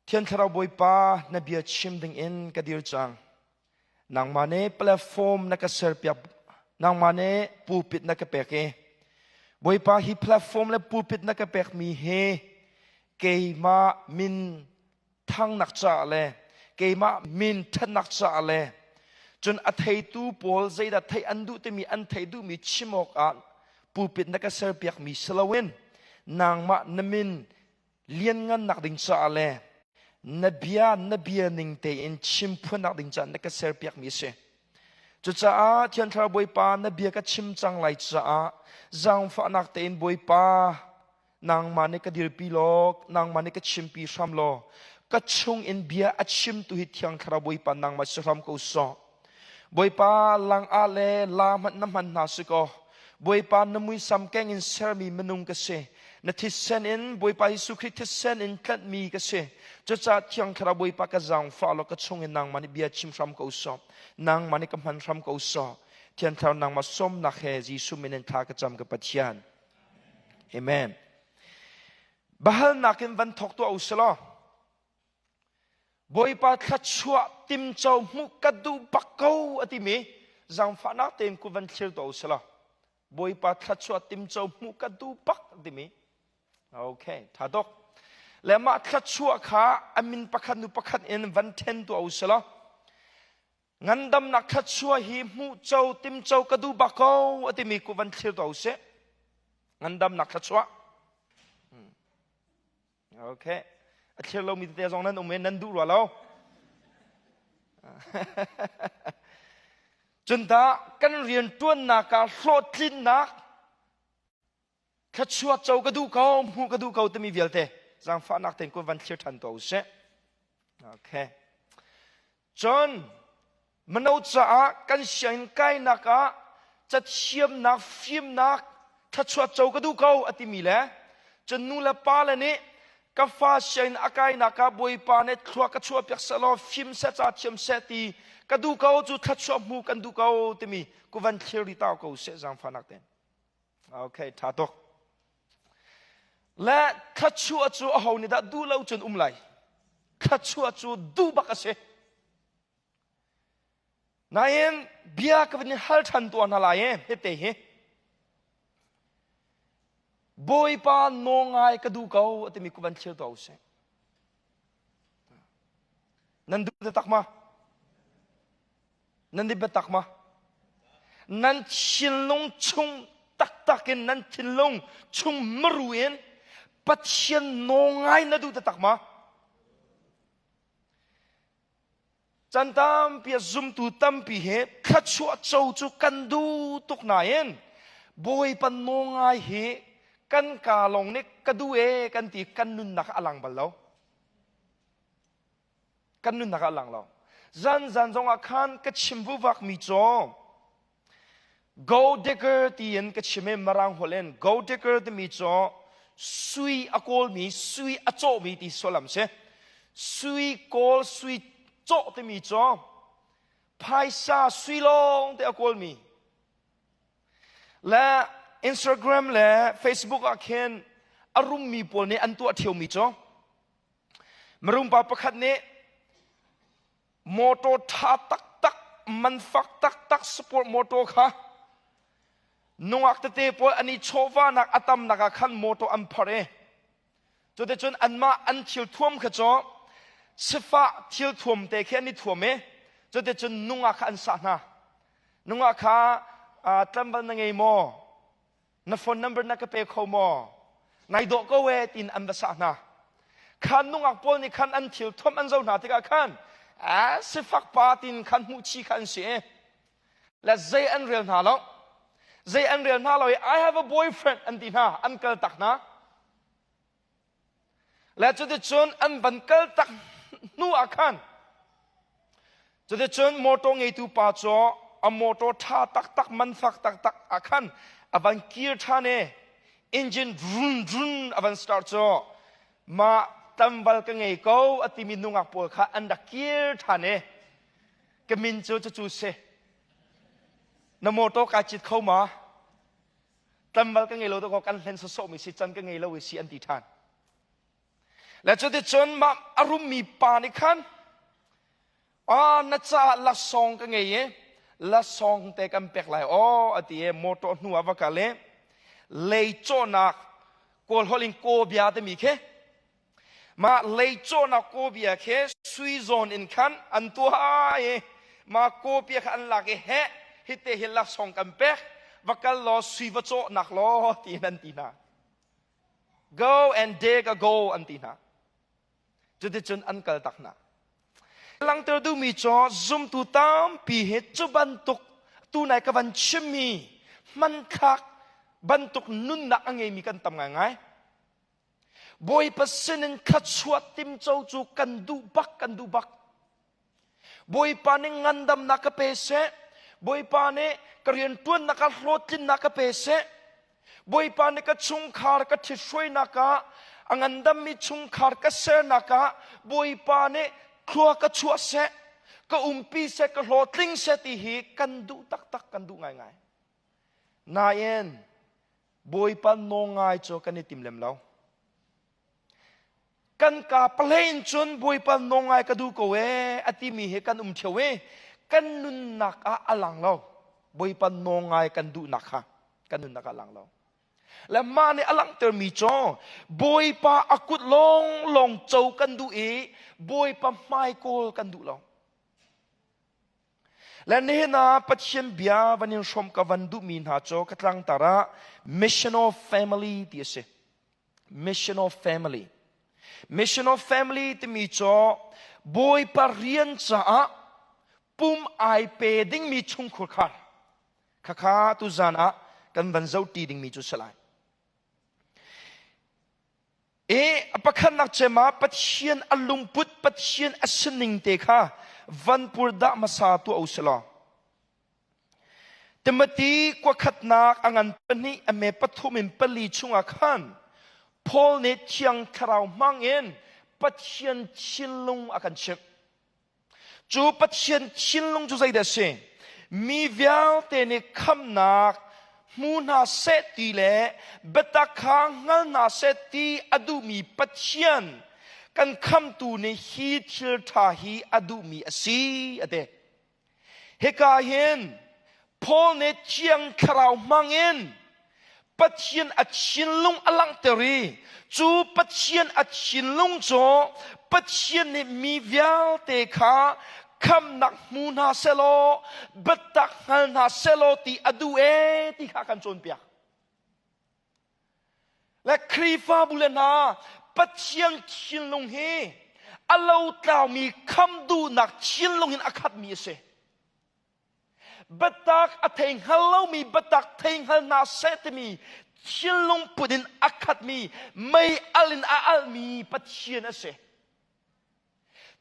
เทียนทราบอยป้านเบียชิมดึงอินกระดิรจังนางมาเน่แพลตฟอร์มนักเสิร์ฟยับนางมาเน่ปูปิดนักเปกบอยป้าฮีแพลตฟอร์มและปูปิดนักเปกมีเฮเกยมามินทั้งนักจ่าเลยเกยมามินทันนักจ่าเลยจนอัฐยตูโพลใจดัดไทยอันดูแต่มีอันไทยดูมีชิมอกอันปูปิดนักเสิร์ฟยักมีสลาวินนางมานมินเลี้ยงเงินนักดิ่งจ่าเลยนบียนิ่งเตอินชิมพูนักดิ่งจ่านักเสิร์ฟยักมีเสจุดจ้าเทียนทราบอยป้านบียก็ชิมจังไหลจ้าจังฟ้านักเตอินบอยป้านางมาเนกดิรปีโลกนางมาเนกชิมปีชามโลก็ชงอินเบียอัดชิมตุหิตยังคราบอยป้านางมาสรามกุศลบอยป้าลังอาเลลามันน้ำมันนาสกอบอยป้านมุยสัมแกงอินเซอร์มีมนุงกเสนทิเซนอินบอยป้ายิสุคริสต์เซนอินกัดมีกเสจะจัดยังคราบอยป้ากระจังฟ้าโลก็ชงอินนางมาเนเบียชิมชามกุศลนางมาเนกมันชามกุศลเทียนเท่านางมาส้มนักเฮจิสุมินทากระจำกับปัจจัยเอเมนบ้านนักอินวันทอกตัวอุสลาบอยป้าทัดชัวติมเจ้ามุกดูปักเก้าอติมีจังฟ้านักเต็มกุวันเชื่อตัวอุสลาบอยป้าทัดชัวติมเจ้ามุกดูปักอติมีโอเคถ้าดอกแล้วมาทัดชัวขาอามินปักขันนุปักขันเอ็นวันเทนตัวอุสลางันดำนักทัดชัวหิมุเจ้าติมเจ้ากดูปักเก้าอติมีกุวันเชื่อตัวอุสงันดำนักทัดชัวโอเคเชื่อเรามีแต่ตรงนั้นตรงนี้นั่นดูหรอเราจนถ้ากันเรียนตัวนักการโหลดลิ้นนักขัดชัวเจ้ากระดูกเขาหูกระดูกเขาจะมีเวลเตจังฟ้านักเต็งกุวันเชื่อทันตัวเสโอเคจนมนุษย์จะกันเสียงใกล้นักจะเชื่อมนักฟิล์มนักขัดชัวเจ้ากระดูกเขาอติมีแหละจนนู่นละป้าเลยนี่กาฟ้าเชนอากายนักบอยปานเนทรัวกชัวเปียกสลอฟิมเซตาเทียมเซตีกระดูกเขาจุดทัดชัวมูกันดูเขาที่มีกุวันเชริตาเขาเสจังฟ้านักเต็นโอเคท้าตกและทัดชัวจูเอาเนี่ยดูเล่าจนไหลทัดชัวจูดูบักเสนายเอ็นเบียกับเนี่ยฮัลทันตัวนั่นแหละเฮ้เตะบอยปานนองไงกระดูกเขาที่มีกุบันเชื่อตัวเสนั่นดูจะตักมานั่นดิบตักมานั่นชินลงชงตักตักนั่นชินลงชงมรุเอ็นปัจเจียนนองไงนั่นดูจะตักมาจันตามเปียซุมตูตัมปีเหตุขัดชัวเจ้าจุกันดูตุกนายเอ็นบอยปานนองไงเหกันกาลงนี่กระดูเอกันตีกันนุนนักอลังบัลเรากันนุนนักอลังเราจันจงอาคารก็ชิมบุวักมีจอ gold digger ที่ยันก็ชิมเมรังหัวเล่น gold digger ที่มีจอซุยอโกลมีซุยอโจมีที่สลัมเช่ซุยโกลซุยโจที่มีจอไพซาซุยลงที่อโกลมีและInstagram และ Facebook อาเคนอารมณ์มีปนเนี่ยอันตัวเที่ยวมีจ้ะมารุมปาประคัดเนี่ยมอโตท่าตักมันฟักตักสปอร์ตมอโตค่ะนุ่งอักเตะปออันนี้โชว์ว่านักอัตมนักขันมอโตอัมพาร์จนแต่จนอันมาอันเที่ยวท่วมขจ้ะเสฟ้าเที่ยวท่วมแต่แค่นี้ท่วมจนแต่จนนุ่งอักอันสานะนุ่งอักตั้มบันยังไงมอนับโฟนนัมเบอร์นักเปย์เขาหมอนายดอกก็เวตินอันภาษาหน้าขันนุ่งอักปอนี่ขันอันทิวทอมอันเจ้าหน้าที่ขันสิฟักปาตินขันมุชีขันเสียและใจอันเรียนหาเราใจอันเรียนหาเรา I have a boyfriend อันที่หน้าอันเกิดตักนะและจุดที่ชนอันบันเกิดตักนู่อาขันจุดที่ชนมอโตไงตูปาจออมอโตท่าตักมันฟักตักอาขันอวันเกียร์ท่านี่อินจินรุนอวันสตาร์ทจ่อมาตั้มบัลกังไงเขาอติมินุงักปัวข้าอันดักเกียร์ท่านี่ก็มินจะจูเสนโมโตกาจิตเข้ามาตั้มบัลกังไงเราต้องกันเล่นสโสมิสิจันกังไงเราวิสิอันติทาน และจุดที่จนมาอารมณ์มีปานิคันน่าจะละซองกันไงละซองแต่กันเป็กไหลอดีโมโตนัววกาเลเลยโจนักโกลฮอลิงโกเบียแต่มีแค่มาเลยโจนักโกเบียแค่สวีซอนอินคันอันตัวมาโกเบียคันหลักฮิตเตหิละซองกันเป็กวกาลอสวีวโจนักลอตีนันตีนา go and dig a go อันตีนาจุดที่จนอันกัลตักนาหลังจากดูมีจอ zoom ตูตามปีเหตุจุบันตุกตูไหนกับวันชิมีมันคักบันตุกนุ่นนักไงมีกันทำไงบอยปัสนินขัดสวดติมเจ้าจูกันดูบักบอยปานิงันดำนักเปเสบอยปานิกเรียนต้นนักโรตินนักเปเสบอยปานิกชุงคาร์กทิช่วยนักงันดำมีชุงคาร์กเสนักบอยปานิครัวกระชัวเสก็ปีเสก็โหลดลิงเสติหีกันดูตักกันดูง่ายนายเอ็นบอยปันนงง่ายโจกันในติมเล็มเรากันกาเพลนจนบอยปันนงง่ายก็ดูก็เวอติมีเหกันเที่ยวเวกันนุนนักอลังเราบอยปันนงง่ายกันดูนักค่ะกันนุนนักอลังเราและมาในอลังเตอร์มีจอบอยปาอากุดลงโจกันดูบอยปาไมโกลกันดูเราและนี่นะปัจจัยเบียวันนี้ชมกับวันดูมีนหาโจกำลังตาระ missional family ที่เส missional family ที่มีโจบอยปาเรียนจ้าปุ่มไอเปดิ้งมีชุงขุดขาข้าตุจานะกันวันเจ้าตีดิ้งมีจุดสลายประคันนักเจมาปัจเจียนอลุมพุทปัจเจียนอสนิงเตค่ะวันปุรดามาสาตัวอุสลาแต่เมื่อที่กว่าขัดนักอันเป็นนี้อเมปฐุมินปลีชุงอาคันพอลเนเชียงคราวมังเอ็นปัจเจียนชินลงอากันเชมจูปัจเจียนชินลงจูใจเดชมีเวียวเตเนคำนักมูนาเซตีเลเบตาคังงันนาเซตีอดูมีปัจเจียนกันคำตูในฮีเชอร์ทาฮีอดูมีอสีอเดเฮกาเห็นพอเนเจียงคราวมังเอ็นปัจเจียนอัดชินลุงอลังเตรีจูปัจเจียนอัดชินลุงโจปัจเจียนเนี่ยมีเวียวเตคาคำนักมูนาเซโลบัดตักฮันนาเซโลตีอดูที่ข้ากันจนเปียกและครีฟาบุเลนาปัจเจียนชินลงเฮอัลลอฮ์กล่าวมีคำดูนักชินลงหินอาคัดมีเสบัดตักอเทงฮัลโลมีบัดตักเทงฮัลนาเซตมีชินลงปุดินอาคัดมีไม่อัลินอาลมีปัจเจียนเส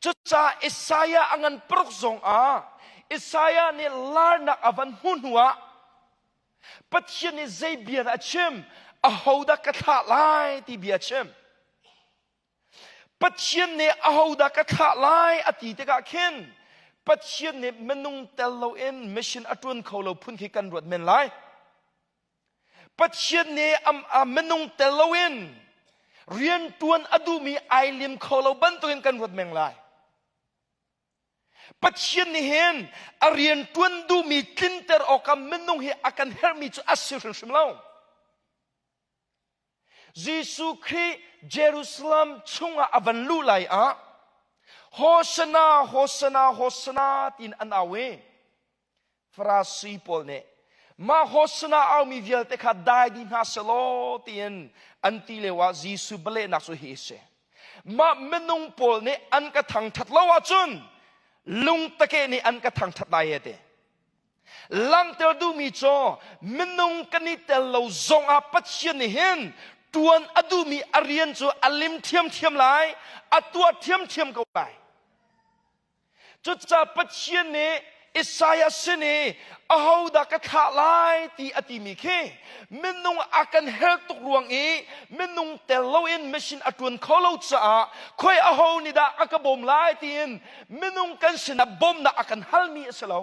จุดจ่าอิสายาอังันปรุกซงอิสายาเนี่ยลานักอวันหุนหัวปัจจัยเนี่ยใจเบียนอาชิมอาหูดักกะทะลายที่เบียชิมปัจจัยเนี่ยอาหูดักกะทะลายอติตะกะเข็นปัจจัยเนี่ยมนุงเตลโลเอ็นมิชชันอัตวนเขาเราพุ่นขีกันรวดเมนไลปัจจัยเนี่ยมนุงเตลโลเอ็นเรียนตัวนอดูมีไอลิมเขาเราบันตัวกันรวดเมงไลปัจจัยนี้เห็นเรียนตัวนดูมีกินเตอร์ออกกับมนุงเฮอากันเฮร์มีจุอัศวินสมเลาเยซูคริสต์เยรูซาเล็มช่วงอวันลุไลโฮสนาโฮสนาโฮสนาตินอันเอาเวฟราซีปอลเนมาโฮสนาเอามีเวลเตขัดได้ดินฮาสโลตินอันที่เลวะเยซูเบลนักสุเฮเซมามนุงปอลเนอันกระทังทัดลาวจุนลุงตะเกนี่อันกระทังทัดได้เดลังเตอดูมีโจมนุงกันนี่เตลเราจงอาปัจเจียนเห็นตัวอดูมีอเรียนโจอลิมเทียมไลอตัวเทียมก็ไปจุดจ่าปัจเจียนเนี่ยอิสายาสเนี่ยอาหูดักกะทะลายที่อติมีเคมนุงอากันเฮลตุกรวงมนุงเตลโลอินมิชชันอตวนเขาเราจะคอยอาหูนี่ดาอากบมลายที่อินมนุงกันสินะบมนะอากันฮัลมีเสลา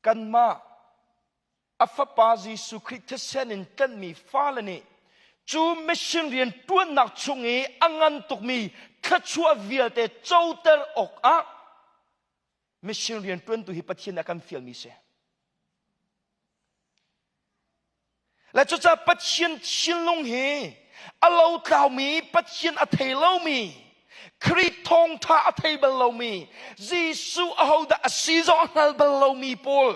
กันมาอัฟปาจิสุคริสต์เซนินกันมีฟ้าเลนี่ chú mission riêng tuân nạc chung ấy anh ăn tục mi khát chua việc để châu tơ ốc á mission riêng tuân tu hi bắt thiên akan phiền mi se là cho cha bắt thiên thiên long he alo tao mi bắt thiên a thầy lâu mi Krit thong tha a thầy lâu mi Giêsu a hậu đã sĩ do hal lâu mi Paul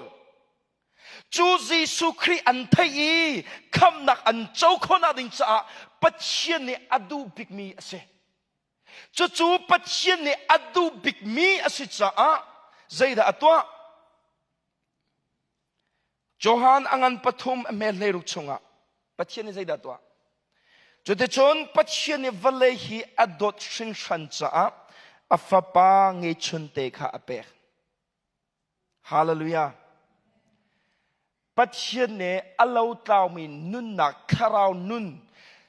Chúa Giêsu Christ anh thấy khăm nặc anh châu khôn à đình cha bắt chiên này adu big mi ase Chúa bắt chiên này adu big mi ase cha dây đã tua Johan angan pathum me leruk chunga bắt chiên này dây đã tua Chúa để chọn bắt chiên này vale hi adot shin shan cha afapa nghe chun te kha ape Hallelujah bắt chiên này alo tao mình nun nạc karao nun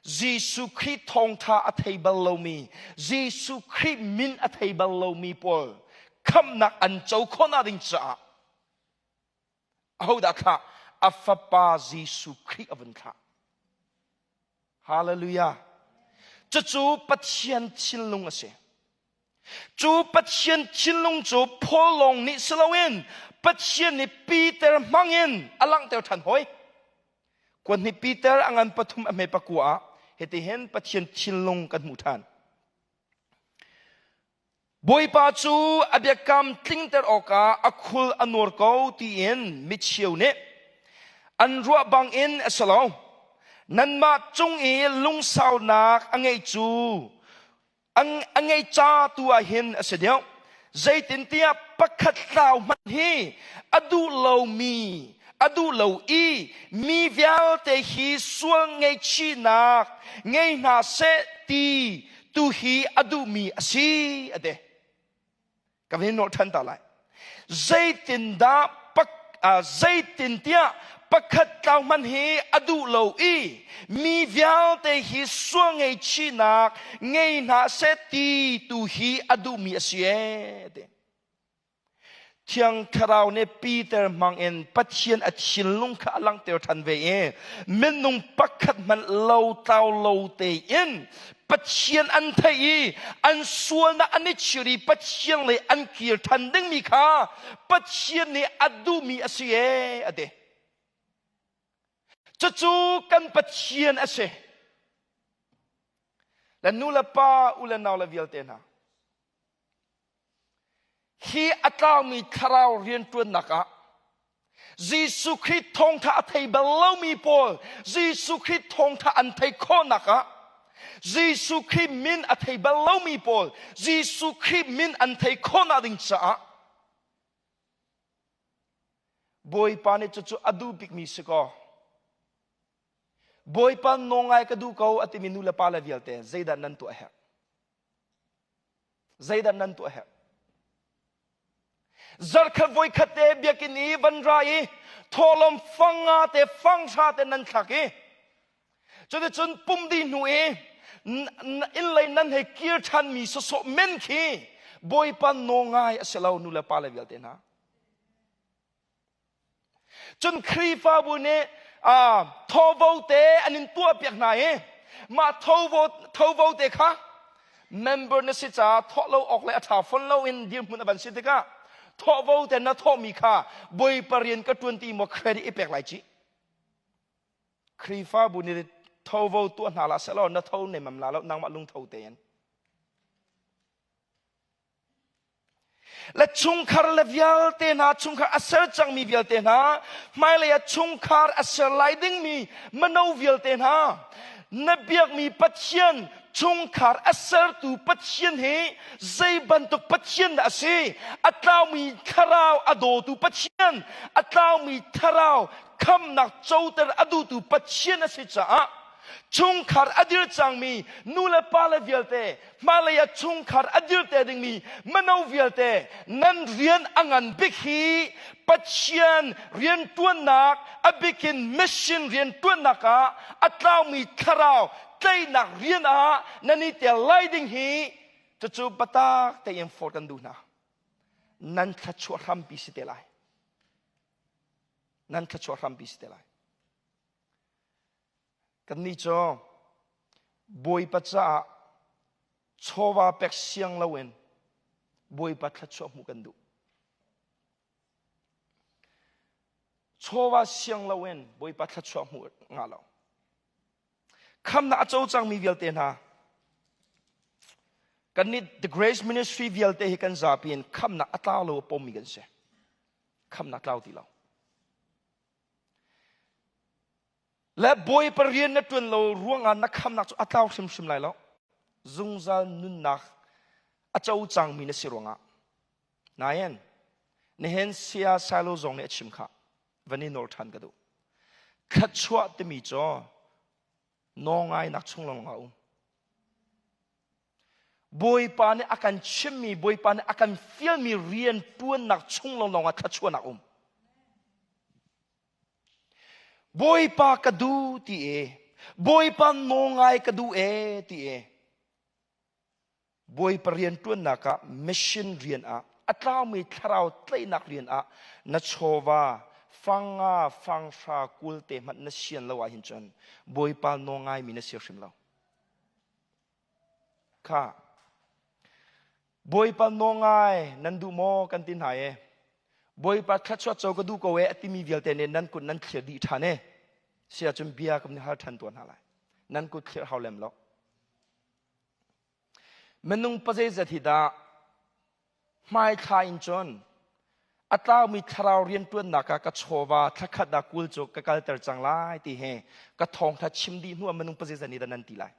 Giêsu Christ thong tha a thầy lâu mi Giêsu Christ min a thầy lâu mi Paul khăm nạc anh châu khôn à đình cha hậu đã khá afapa Giêsu Christ avun khá Hallelujah chú bắt chiên chín lung ase chú bắt chiên chín lung chú Paul long ni selawin bắt chiên ni Peter mangin alang teo than hoi quan ni Peter angan pathum ame pakua heti hen bắt chiên chín lung kan mu than boy pa chu abiakam tlingter oka akhul anor ko ti en michiu ne an ruwa bang in asalo nan ma chung e lung sao nak angai chu angai cha tu a hin asedeu zai tin tia pakhat tao man hi adu lo i mi vial te hi suang ngai chi nak ngai na se ti tu hi adu mi asi ade kavin no than ta lai zai tin da pak zai tin tia pakhat tao man hi adu lo i mi vial te hi suang ngai chi nak ngai na se ti tu hi adu mi asi ade Tiang karao ne Peter mang en patien at chinlung ka alang teo than ve e menung pakhat man lo tao lo te in patien an thai an sual na an chiri patien le an kir than ding mi kha patien ne adu mi asie ade chu kan patien ase la nula pa ula naw la vial te na Hi atao mi karao rian tuan naka Giêsu Christ thong tha thầy lâu mi Paul Giêsu Christ thong tha an thầy kho naka Giêsu Christ min a thầy lâu mi Paul Giêsu Christ min an thầy kho na ding cha boy pa ne chu adu big mi se ko boy pa nongai ka du ko ati minula pa la vialte zaidan nan tu a zaidan nan tu a Zarkhat voi khate biakini vanrai tholom fanga te fangsha te nan thaki chode chun pumdi nue in lai nan he kir than mi so men khi boy pan nongai aselau nula pala vialte na chun khrifa bu ne thovo te anin tua piak na e ma thovo te kha member na si cha tholo ok le atha phon lo in dir mun aban si te ka Thọ vô tên nó thọ mi kha bồi parien ka 20 mo credit ipek lai chi Krifa bu ni thọ vô tu na la sa lo na thau ne mam la lo nang ma lung thau ten la chung khar la vial te na chung khar asar chang mi vial te na mai la chung khar asar lai ding mi mano vial te na na biak mi pathian chung khar asar tu pathian he zai ban tu pathian da se atlaw mi kharao ado tu pathian atlaw mi tharao kham nak chouter adu tu pathian ase cha chung khar adir chang mi nula pala vialte malaya chung khar adir te ding mi mano vialte nan rian angan big hi pathian rian tuan nak abikin mission rian tuan naka atlaw mi tharao Tay nak rian nani te lighting hi chu batak te em fortan du na nan khachu ram bi si te lai nan khachu ram bi si te lai kan ni cho boy pacha chowa pek siang lawen boy patla chwa mu kan du chowa siang lawen boy patla chwa mu nga law kham na achou chang mi vial ten ha kanit the grace ministry vial te hi kan zapin kham na atlaw lo pom mi gan se kham na tlaw ti lawและบอยปรเรียนนัดวันเราร่วงงานนักคำนักอัตราชิมชิมไหลแล้วจุงจะนุนนักอาจจะอุจังมีนสิร่วงอ่ะนายนเห็นเสียสายโลจงเนี่ยชิมข้าวันนี้นอร์ทันกันดูขัดชัวต์มีจ่อน้องไอ้นักชงลงเอาบอยปานเนี่ยอาการชิมมีบอยปานเนี่ยอาการฟิลมีเรียนตัวนักชงลงอ่ะขัดชัวนักboy pa kadu ti boy pa nongai kadu ti boy pa rian tuan naka mission rian a atlaw mi tharau tlai nak rian a na chowa fanga fangsha kulte mat na sian lawa hin chan boy pa nongai mi na sir sim law kha boy pa nongai nandu mo kan tin hai boy pa khatchwa chaw ka du ko we atimi vialte ne nan kun nan khir di thane sia chum bia kam ni har than ton halai nan ku khir hawlem lo menung pazai zathida mai kha in chon atlaw mi tharau rian tuan naka ka chowa thakhat da kul chok ka kal ter changlai ti he ka thong tha chimdi nu menung pazai zani da nan ti lai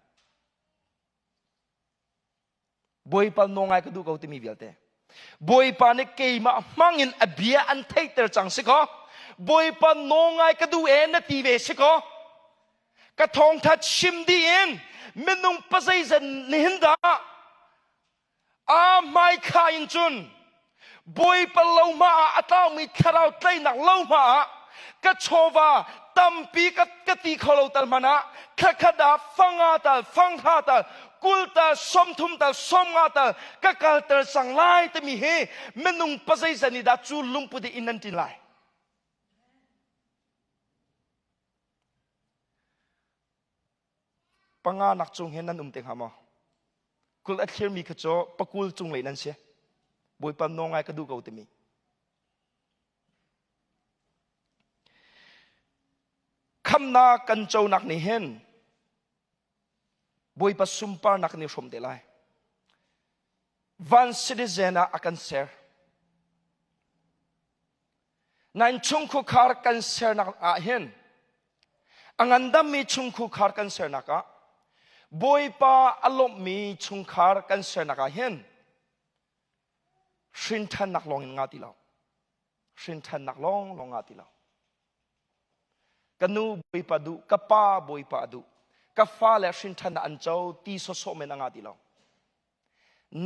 boy pa nongai ka du ko timi vialte boy pa ne kei ma mangin abia an theiter chang siko boy pa nongai ka du en na ti ve siko ka thong tha chim di en menung pasai zan nihinda a mai kha in chun boy pa lo ma ataw mi tharau tlai nak lo ma ka chowa tampi ka ti kholo tal mana khada fanga tal fangha tal kulta somthum tal somnga tal kakal ter sanglai te mi he menung pasai zani da chu lungpu de inan tin lai panga nak chung hen nan teng hama kul athir mi khacho pakul chung lai nan se boy pam nongai ka du ko te mi khamna kan chau nak ni hen boy pa sumpar nak ni from de lai van citizen akan ser nan chung khu khar kan ser nak a hen angandam mi chung khu khar kan ser naka boy pa alom mi chung khar kan ser naka hen shin than nak long nga ti law shin than nak long nga ti law kanu boy pa du kapa boy pa du ka fa le shin than an chau ti so so men anga ti lo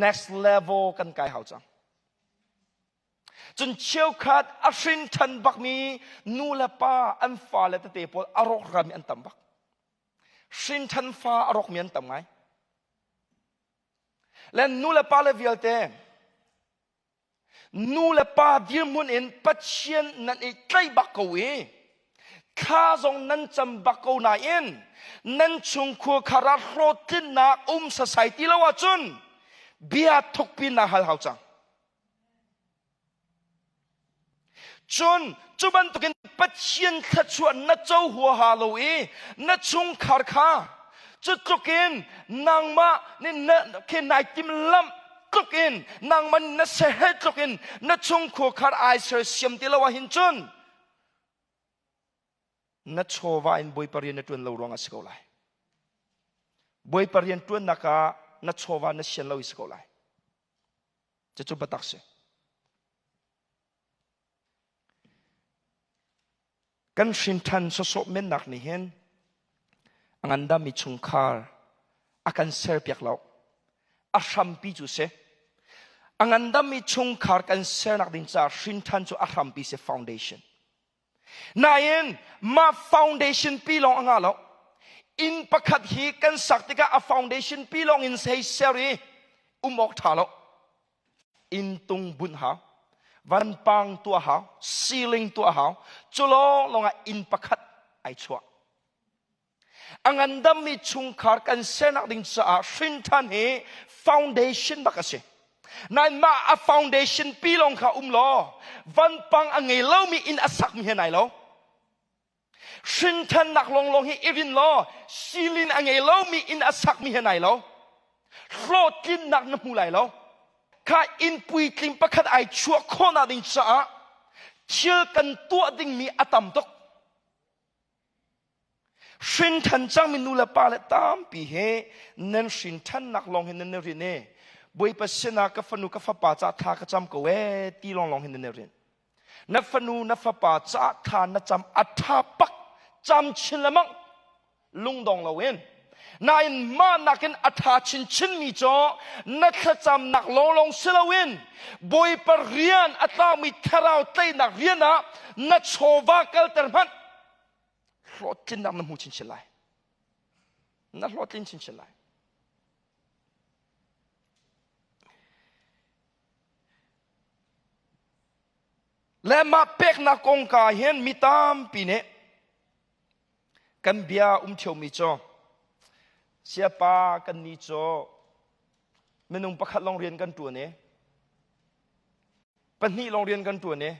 next level kan kai hau chang chun chiu khat a shin than bak mi nu la pa an fa le te pol arok ram an tam bak shin than fa arok mi an tam ngai len nu la pa le vial te nu la pa dir mun in patchen nan e tlai bak ko we kha zong nan cham bak ko na in nan chung khu kharat rotin na society lawa chun bia thokpin na hal hau chang chun chuban tukin pathian khachuan na chau huwa halo e na chung khar kha chu tukin nangma ni na ke nai tim lam tukin nangman na se he tukin na chung khu khar ai ser siam ti lawa hin chun na chowa in boy parian na tuan lo rong asiko lai boy parian tuan naka na chowa na sian lo isiko lai chu batak se kan shin than so men nak ni hen anganda mi chungkhar akan ser piak lo asham pi chu se anganda mi chungkhar kan ser nak din cha shin than chu asham pi se foundation nayen ma foundation pilong anga lo in pakhat hi kan saktika a foundation pilong in sei seri umok thalo in tung bun ha van pang tua ha ceiling tua ha chulo longa in pakhat ai chua Angandam mi chungkar kan senak ding sa shintan he foundation bakase. Nan ma a foundation pilong ka umlo. Van pang angay law mi in asak mi henay law. Shintan nak long long he irin law. Silin angay law mi in asak mi henay law. Rotin nak namulay law. Ka in pui klim pakat ay chua kona ding sa chil kan tua ding mi atam tok. Shin tan chang min nula pale tam pi he nen shin tan nak long hin nen rin ne boy pasena ka fanu ka fa pa cha tha ka cham ko we ti long long hin nen rin na fanu na fa pa cha tha na cham atha pak cham chin lamang lung dong lo wen na in ma nakin atha chin chin mi cho na kha cham nak long long silawin boy par rian ata mi tharau tlei nak riana na chowa kal terman Rotin nam mu chin chelai. Na rotin chin chelai. Le ma pek na kong ka hen mitam pine. Kan bia thiau mi cho. Siapa kan ni cho. Menung pakhat long rian kan tu ne. Pani long rian kan tu ne.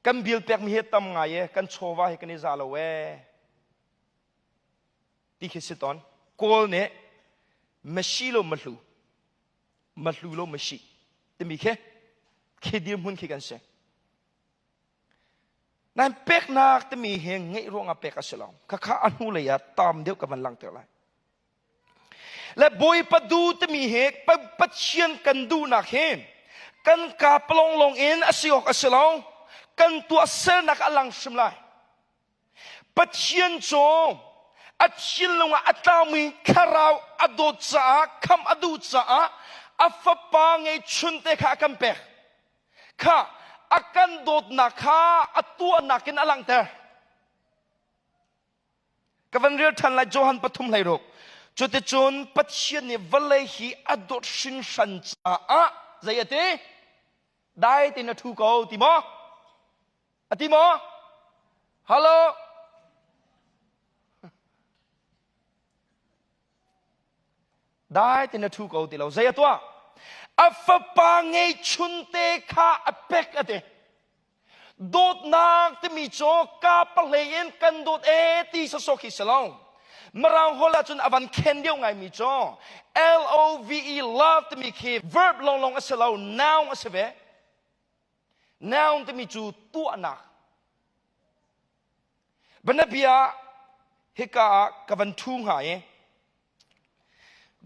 Kan bil pek mi het tam ngai kan chowa he kan izalo we ti khisiton kol ne mashilo mahlu lo mashi te mi khe dir mun khi kan se nan pek nak te mi he ngai ro nga pek asalam kha kha anu le ya tam deu ka man lang te lai le boy padu te mi he pa chian kan du nak he kan ka plong long in asiok asalam kan tua ser nak alang simlai patien cho atchin longa atami kharau adot cha kham adu cha afapa ngai chunte kha kampe kha akan dot na kha atua nakin alang ter kavan real than la johan pathum lai rok chote chon patien ni valai hi adot shin shan cha a zayate dai tin thu ko ti mo Atimo? Hello? Dai tin thu ko ti lo zai atwa. Afa pa ngei chunte kha apek ate. Dot nak ti mi cho ka paleyen kan dot ti sa sokhi salong. Marang hola chun avan kendio ngai mi cho. LOVE love ti mi ki verb long long asalo noun asave. Noun te mi chu tu anak. Banabia hika kavan thung hai.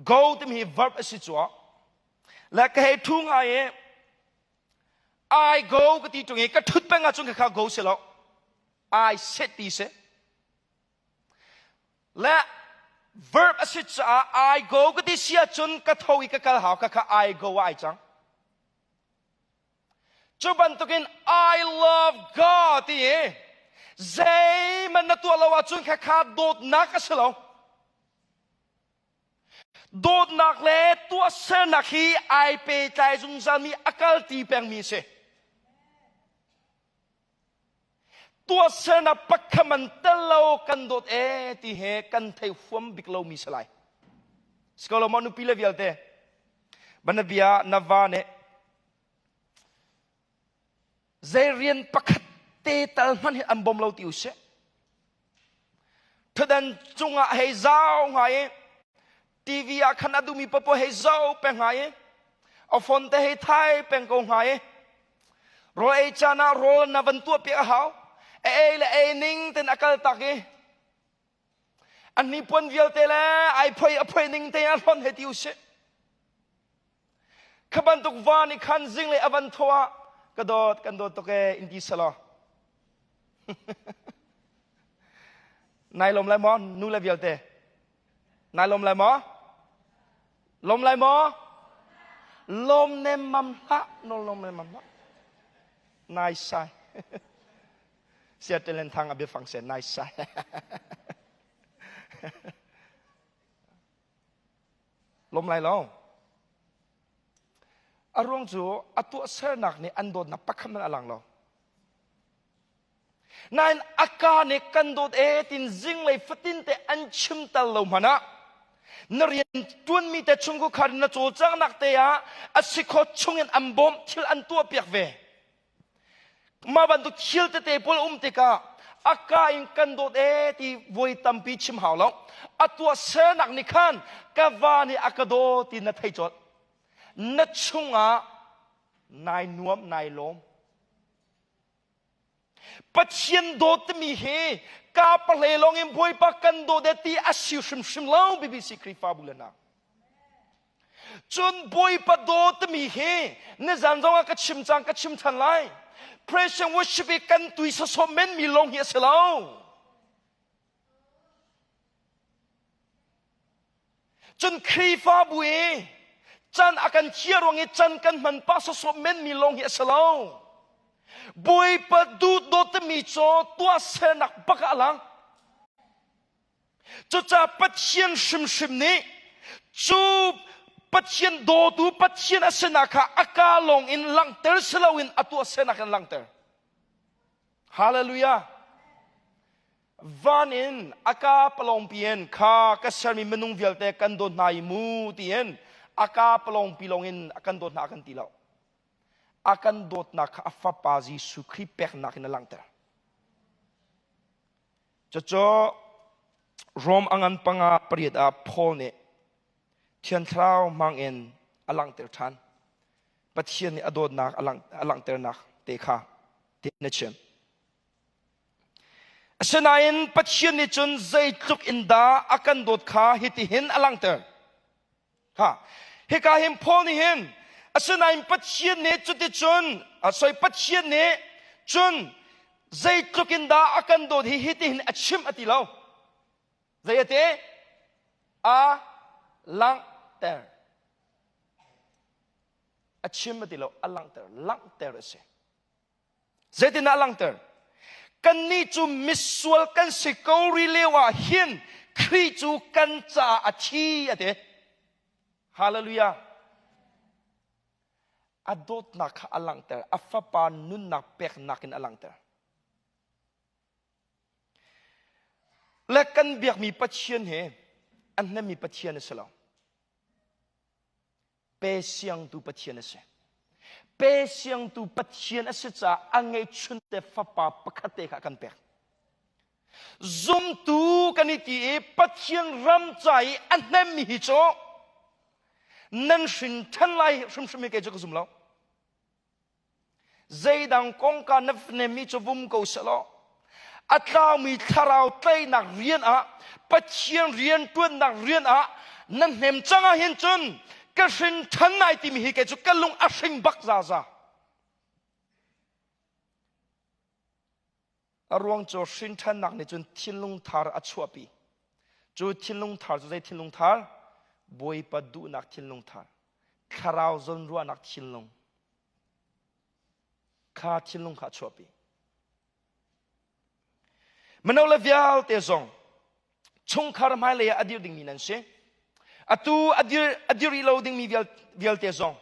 Go te mi verb asichwa. La ka he thung hai. I go ka ti tung ka thut pa nga chung ka go selo. I set ti se. La verb asichwa I go ka ti sia chun ka thoi ka kal ha ka I go ai chang. Coba tukin I love God ye. Zai man na tua lawa chun kha dot nak asalo. Dot nak le tua ser nak hi ai pe tai jung san mi akal ti peng mi se. Tua ser na pakhaman telo kan dot ti he kan thai huam biklo mi salai. Skolo manu pile vialte. Banabia navane Zarian pakat te talman hi ambom lo ti use. Thadan chunga hei zau ngai TV a khanadu mi popo hei zau pe ngai a phone te hei thai peng ko ngai ro e chana ro na van tu pe hau e le e ning ten akal taki ani pon vial te le ai phoi a phoi ning te a phone hei ti use khaban tuk vani khan jing le avan thoa kan dot to ke indi salo nai lom lai mo nu le vialte nai lom lai mo lom nem mam ha no lom nem mam ha nai sai sia telen thang abe phang se nai sai lom lai lo arong chu atu ser nak ni andon na pakham na alang lo นั่นอาการในกันโดดตินจิงเลยฟัดินแต่อันชิมตลอดมานะนเรียนจวนมีแต่ชงกุขาดนโจจังนักเตะอาศิขอชงเงินอันบอมทิลอันตัวเปียกเวมาบันตุทิลเตะพลเตกาอาการอินกันโดดที่วยตัมปีชิมหาวแล้วอัตัวเสนักนิคันกาวานีอากาโดตินนัทไทยจดนัดชงนายนวมนายลมปัจเจียนโดดมีเฮกาปเลลงอิมบวยปากันโดดตีอาศิวชิมเล่าบีบีซีคริฟาบุลนาจนบวยปาโดดมีเฮเนจันจงกัดชิมจังกัดชิมทันไลเพรสเซนวชิบิกันตุยสสมเมนมีลงเฮียเสลาจนคริฟาบุเอจันอาการเชี่ยรวงจันกันมันป้าสสมเมนมีลงเฮียเสลาบวยปะดูโดดมีโจตัวเสนักบักอลังจะปัจเจียนชิมนี้จูปัจเจียนโดดูปัจเจียนเสนักอากาลงอินลังเตอร์สลาวินอตัวเสนักลังเตอร์ฮาเลลูยาวันอินอากาปลงเปียนข้ากษัตริย์มีมนุษย์เวลเตกันโดนนายมูตีเอ็นอากาปลงปีลงอินกันโดนนากันตีเลาakan dot nak afa pazi sukri pek nak in langter jojo rom angan panga priet a phol ne thian thrau mang en alangter than pathian ni adod nak alangter nak te kha te na chem asanain pathian ni chun zai tluk inda akan dot kha hiti hin alangter ha he ka him phol ni hinอาศัยปัจเจียนเนจุดที่จนอาศัยปัจเจียนเนจนใจตุกินดาอาการโดดฮิตหินอัชิมอติเลาใจเตะอาลังเตอร์อัชิมอติเลาอาลังเตอร์ลังเตอร์เสใจเตะน่าลังเตอร์กันนี่จูมิสวลกันสิกอริเลวะหินครีจูกันจ่าอชีอเตะฮาเลลูยาadot nak alangter afapan nun nak pek nakin alangter lekan biak mi pathian he anna mi pathian selo pe siang tu pathian se pe siang tu pathian ase cha angai chun te fapa pakhate kha kan pek zum tu kaniti pathian ram chai anna mi hi cho nan shin than lai shum shum ke jo zum lo zai dang kong ka naf ne mi cho vum ko salo atlaw mi tharau tlai nak rian a pathian rian tuan nak rian a nan hem changa hin chun ka shin than nai ti mi hi ke chu kalung a sing bak za za arwang cho shin than nak ne chun thinlung thar a chuapi chu thinlung thar chu zai thinlung thar boi pa du nak thinlung thar kharau zon ruwa nak thinlung kha thinlung kha chuapi mano la vial te zong chung khar mai le adir ding minan se atu adir loading mi vial te zong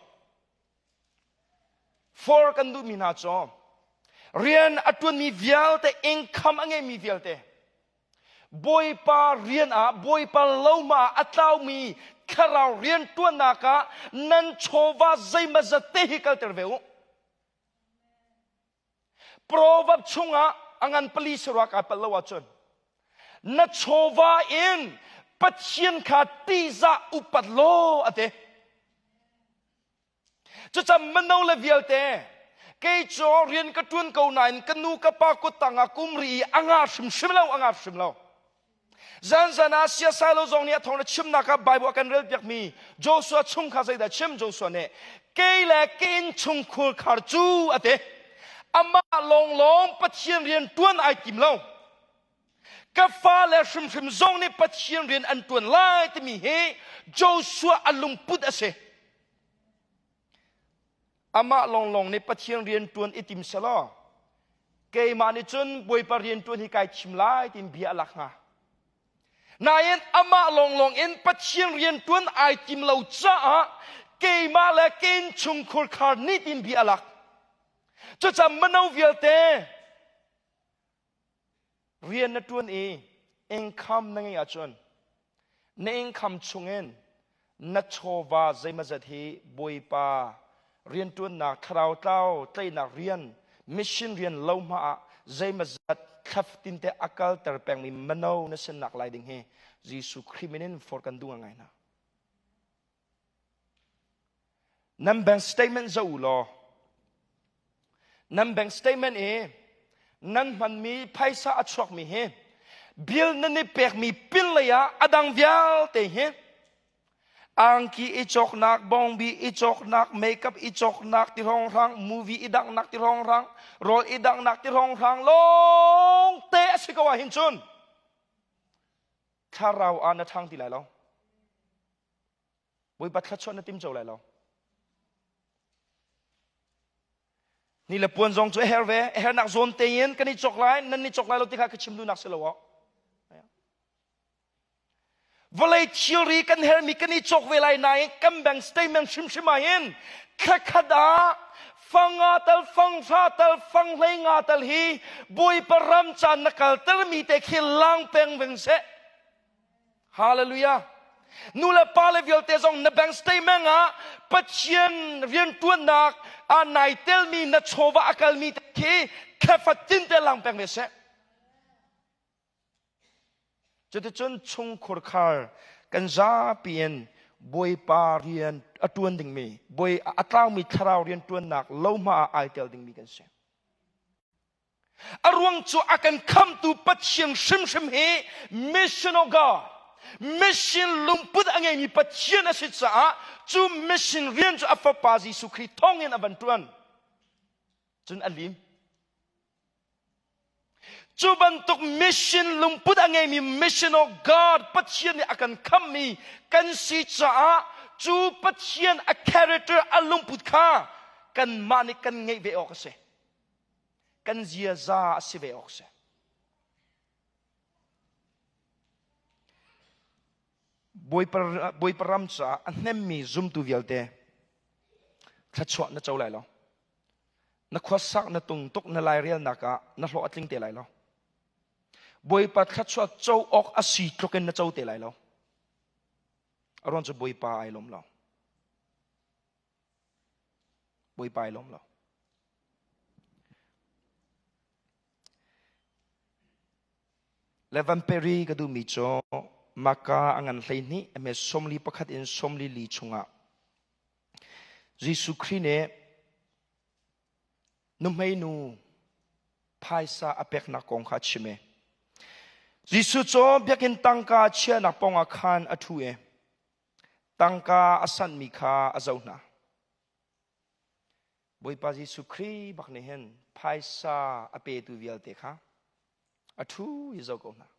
for kan du mina cho rian atun mi vial te income ange mi vial te boy pa rian a boy pa loma atlaw mi kharau rian tuan naka nan chova zai ma zate hi kal terveu proverb chunga angan pali sura ka palawa chon na chova in pathian kha tiza upatlo ate chu cham mano le vialte ke cho rian ka tun ko nain kanu ka pa ko tanga kumri anga shim lo zan asia silo zong ni thong na chim na ka bible kan rel pyak mi joshua chung kha sai da chim joshua ne ke le kin chung khul khar chu ate ama long pathian rian tuan ai kim lo ka fa le shim zong ni pathian rian an tuan lai ti mi he joshua alung put ase ama long ni pathian rian tuan itim salo ke ma ni chun boi pa rian tuan hi kai chim lai tim bia lak nga nayen ama long in pathian rian tuan ai tim lo cha ke ma le ken chung khur khar ni tim bia lak cho cham mano vialte เรียนนัดวนเองคำนั่งอาจวนเองคำชงเงินนัดโชวาใจมาจัดที่บอยปาเรียนตัวนักคราวเต้าใจนักเรียนมิชชั่นเรียนเล่ามาใจมาจัดขับตินเตอากาลแต่แปลงมีมโนนัสนักลายดิ่งเฮยิสุคริมินินฟอร์กันดูง่ายนะนั่นแบ่งสเตทเมนต์จะอุลอนั่นแบ่งสเตทเมนต์นั่นมันมีไพ่สะอัดชกมีเฮบิลนั่นนี่เปกมีปิลเลยอะอดังวิาลเตเฮอังกีอิจอกนักบองบีอิจอกนักเมคอัพอิจอกนักที่ห้องรังมูวีอิดังนักที่ห้องรังโรลอิดังนักที่ห้องรังลงเตะสิกว่าหินชุนถ้าเราอ่านทางที่ไหนเราบุยปัดขัดชนนติมเจ้าไหนเรานี่แหละปวนจงช่วยเฮร์เวเฮร์นักโซนเตียนกันนี่จอกไลนั่นนี่จอกไลเราที่ข้าคิดชิมดูนักเสลวะวลัยทีรีกันเฮร์มีกันนี่จอกเวลาไหนกันแบ่งสเตย์เมนชิมมาเห็นแค่ขดาฟังอาตัลฟังชาตัลฟังเลงอาตัลฮีบุยปรำจันนักลตัลมีแต่ขิลลังเพ่งเวงเสฮาเลลูยานูเลปาเลวิลเตซองนแบ่งสเตย์เมนอ่ะปัจเจียนเรียนตัวนักอันไหนเตลมีนัดโชวะอากาลมีแต่แค่ฟัดจินเตลังเพ่งเวงเสจะได้จนชงขรคาร์กันซาเปียนบอยปาเรียนอตวนดิ่งมีบอยอัตรามีทราวเรียนตัวนักเล่ามาไอเตลดิ่งมีกันเสียอารวงจูอากันคำตูปัจเจียงชิมเฮมิชชั่นอกามิชชั่นลุมพุดอังเงมีปัจเจียนอาศิษย์จูมิชชั่นเรียนจูอัฟปาซิสุคริทองเงินอบันตวนจนอลิมจูบันตุกมิชชั่นลุมพุดอังเงมีมิชชั่นออกาดปัจเจียนเนี่ยอากันคำมีกันศิษย์จูปัจเจียนa character อลุมพุดข้ากันมาในกันเงยเวออกเสกันเจียซาสิเวออกเสบอยปรำจ้าอันนั้นมีซุ่มตูวิลเตถ้าชวนน่ะเจ้าไหลแล้วนักขวัสักนักตุงตุกนักลายเรียลนักะนักหล่ออัดลิงเตะไหลแล้วบอยปัดขัดชวนเจ้าออกอาศีตรกันนักเจ้าเตะไหลแล้วอารมณ์จะบอยปาไอลมแล้วบอยปาไอลมแล้วและวันเปรีก็ดูมีโจมากาอังอันเลยนี้เมื่อสมลีประคัดอินสมลีลีชงะยิสุครีเนนุ่มให้นูภายซาอเปกนักกองขัดชิเมยิสุโจเบียกินตังกาเชียนักปองอาคารอทุเอตังกาอสันมิคาอาเจ้านาบอยปายิสุครีบักเนเห็นภายซาอเปตุวิลเตค่ะอทุยิเจ้ากงนา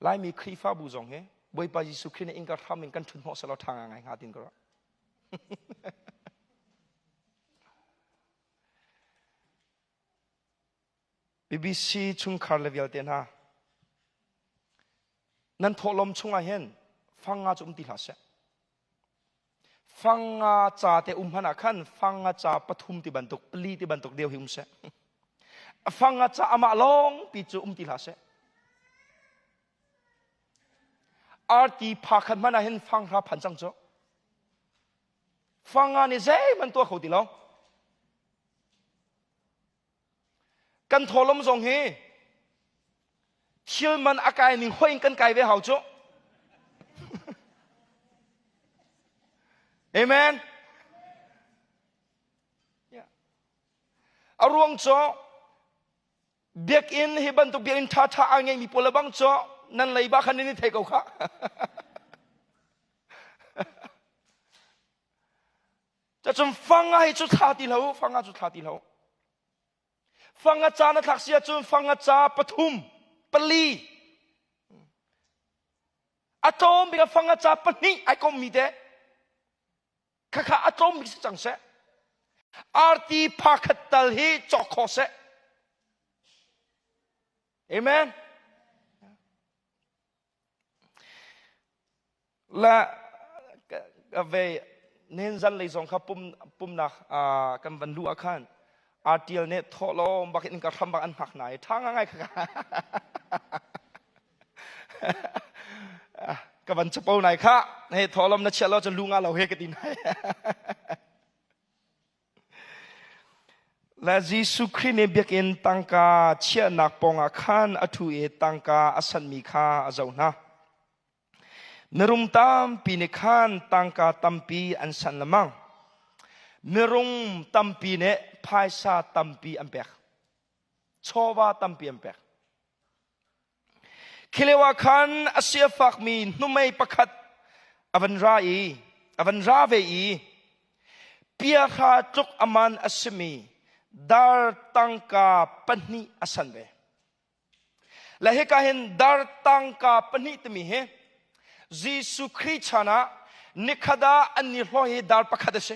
ไล่มีครีฟ้าบูจงเฮบอยปายิสุครีเนอิงกัดทำอิงกันทุนหัวสลอทางไงหาตินก็รBBC ชุงคาร์เลวิลเตนะนั่นทอลมชุงไอเห็นฟังอาจุมติลาเสฟังอาจ่าเตอุมพนักขันฟังอาจ่าปฐุมติบันตุกปลีติบันตุกเดียวหิมเสฟังอาจ่าอามาลองปีจุมติลาเสอาร์ตีพาขันมันเห็นฟังรับพันจังโจฟังอานี่เจ้มันตัวเขาติลองกันทอลมทรงเฮเชื่อมันอากาศหนึ่งห้อยกันไกลไว้หาโจเอเมนอารวงโจเบียกอินให้บรรทุกเบียกอินท่าอังเงมีพลบังโจนั่นเลยบ้าคันนี้เทกเอาค่ะจะจำฟังให้จุดท่าที่เราฟังให้จุดท่าที่เราฟังอาจารย์นักทักษะจนฟังอาจารย์ปฐุมปลีอาตอมบิกฟังอาจารย์ปนีไอคอมมีเดข้าอาตอมบิกจังเสอาร์ตีพักตัลฮีจอกโคเสเอเมนและเวเน้นจันเลยส่งข้าปุ่มนักกันวันดูอาคาร อาเตียลเนี่ยทอลมบักอินกระทำบักอันหักไหนทางง่ายค่ะกับวันจะเป้าไหนค่ะให้ทอลมนัชเชลเราจะลุงเราเฮกันดีไหนและยิสุครินเบียกินตังกาเชียนักปองอาคารอทุเอตังกาอสันมีคาอาเจ้านะเมรุมตามปีนิคานตังกาตัมปีอันสันละมังเมรุมตัมปีเนพายซาตัมปีอันเปกชอบาตัมปีอันเปกคิเลวาคันอาเซียฟักมีนุ่มไม่ประคัดอวันราเวอีเปียขาจุกอามันอาสมีดาร์ตังกาปนิอาสันเวและเหตุเห็นดาร์ตังกาปนิตมีเหยิสุคริสต์นะนิคดาอันนี้ร้อยดาร์ประคัดเส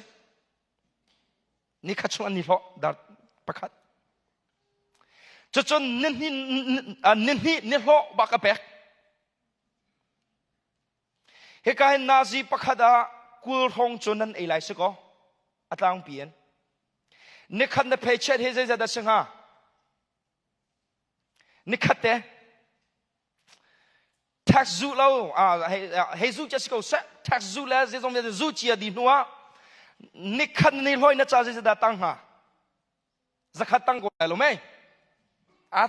นิคชุอันนี้ร้อยดาร์ประคัดจนนิร้อยบักเปกเหตุเห็นนาซีประคัดกุลฮงจนนั้นเอไลส์ก็อัตลังเปลี่ยนนิคันเดเพเชตเฮเซจะดัชงานิคันเตแท็กซูเราเฮซูจะสกอเซแท็กซูแล้วจะต้องจะซูจีดีนัวนิคันนี่ลอยนัชจะจะตั้งหาจะขัดตั้งกูได้หรือไม่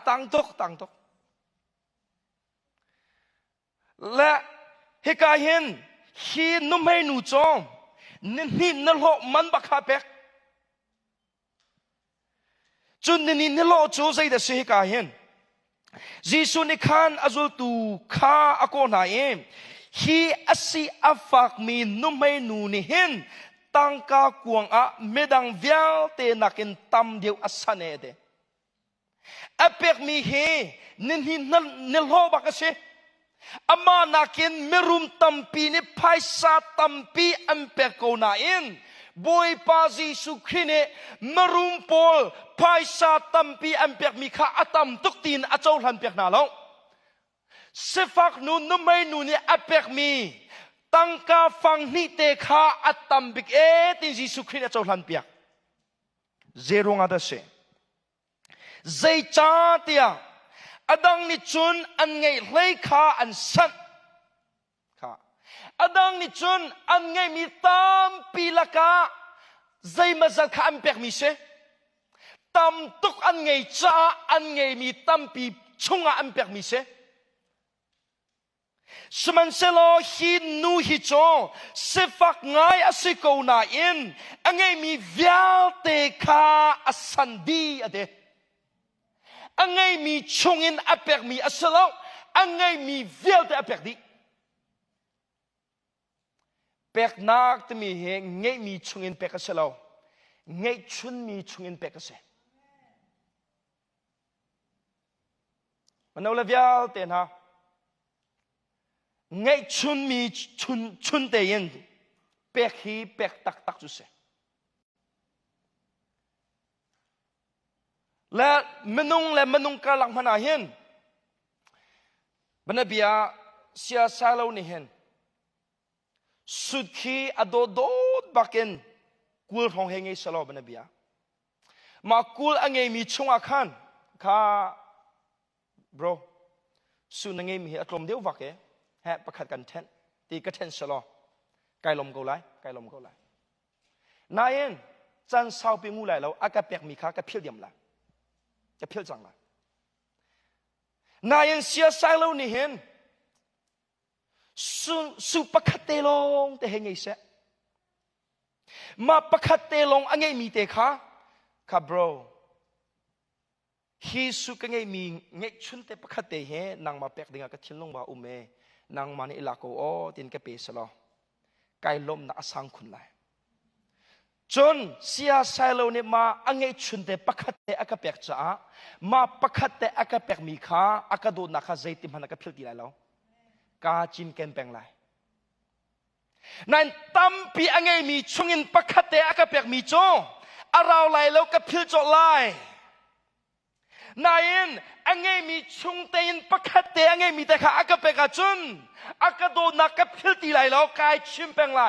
ตั้งตกและเฮกาเห็นฮีนุ่มให้หนูจอมนี่นั่นโลมันบักฮาเปกจนนี่นโลโจใจเดชเฮกาเห็นยิสุนิคันอาจุลตูข้าอโกนาเองฮีอาศัยอาฟักมีนุ่มให้หนูนี่เห็นตั้งกากวงเมดังเวียลเตนักินตั้มเดียวอาศัยเดอเปกมีเฮนี่นโลบักเชอามานักินเมรุมตั้มปีนี่ไพศาลตั้มปีอันเปกโกนาเองบอยปาจิสุคริเนมรุมโพลไพศาลตัมปีอันเปียกมีข้าอัตมตุกตีนอาเจ้าหันเปียกนาลงเสฟักนูนไม่นูเนี่ยอันเปียกมีตั้งกาฟังนิเตข้าอัตมบิกตินจิสุครินอาเจ้าหันเปียกเจรงอาเดเซเจจ้าเตียอดังนิจุนอันไงเลยข้าอันสันอดังนิจุนอันไงมีตามปีละกาใจมาจากข้าอันเปียกมีเสตามตุกอันไงจ้าอันไงมีตามปีชงอันเปียกมีเสสมันเซโลฮินูฮิโจเซฟักไงอาศิโกนาอินอันไงมีวิลเตคาอัสันดีอเดอันไงมีชงอินอันเปียกมีอัสโลอันไงมีวิลเตอันเปียกดีเปกนักที่มีเหงไงมีชงอินเปกเสลาไงชุนมีชงอินเปกเสมันเอาละวิลเตนะไงชุนมีชุนเตยินเปกฮีเปกตักจุเสและมนุงกำลังพนาเห็นบรรดาเบียเสียสาลนี่เห็นสุดขีอโดดบักเอนกูลของเฮงไงสลอบนบียมากูลอังไงมีช่วงอาคารข้า bro สุนังไงมีอารมณ์เดียววักเอแฮประคัดกันเทนตีกระเทนสลอไกลลมกูไลนายเอ็นจันสาวปีงูไหลเราอากาเปียกมีข้ากระเพียลเดียมละจะเพียลจังละนายเอ็นเสียสายเรานี่เห็นสุปคัตเตลงแต่เฮงไงเสมาปคัตเตลงอันไงมีเตค่ะ bro ฮิสุกังไงมีไงชุนเตปคัตเตเฮนางมาเปกดิ่งกับทิ้งลงมาเมนางมาในอิลาโกโอตินกับเปสลอไกลมนักสังคุณไลจนเสียสายเราเนี่ยมาอันไงชุนเตปคัตเตอากาเปกจ้ามาปคัตเตอากาเปกมีข้าอากาโดนักใจติมันนักพิลตีไลแล้วกาจินเกมแปงไลนั่นตั้มปีอันไงมีชงอินปะคัตเตอากาเปียกมีโจอาเราไลแล้วก็พิลโจไลนายนอันไงมีชงเตนปะคัตเตอันไงมีแต่ข้าอากาเปียกจุนอากาโดนักพิลตีไลแล้วกายชิมแปงไล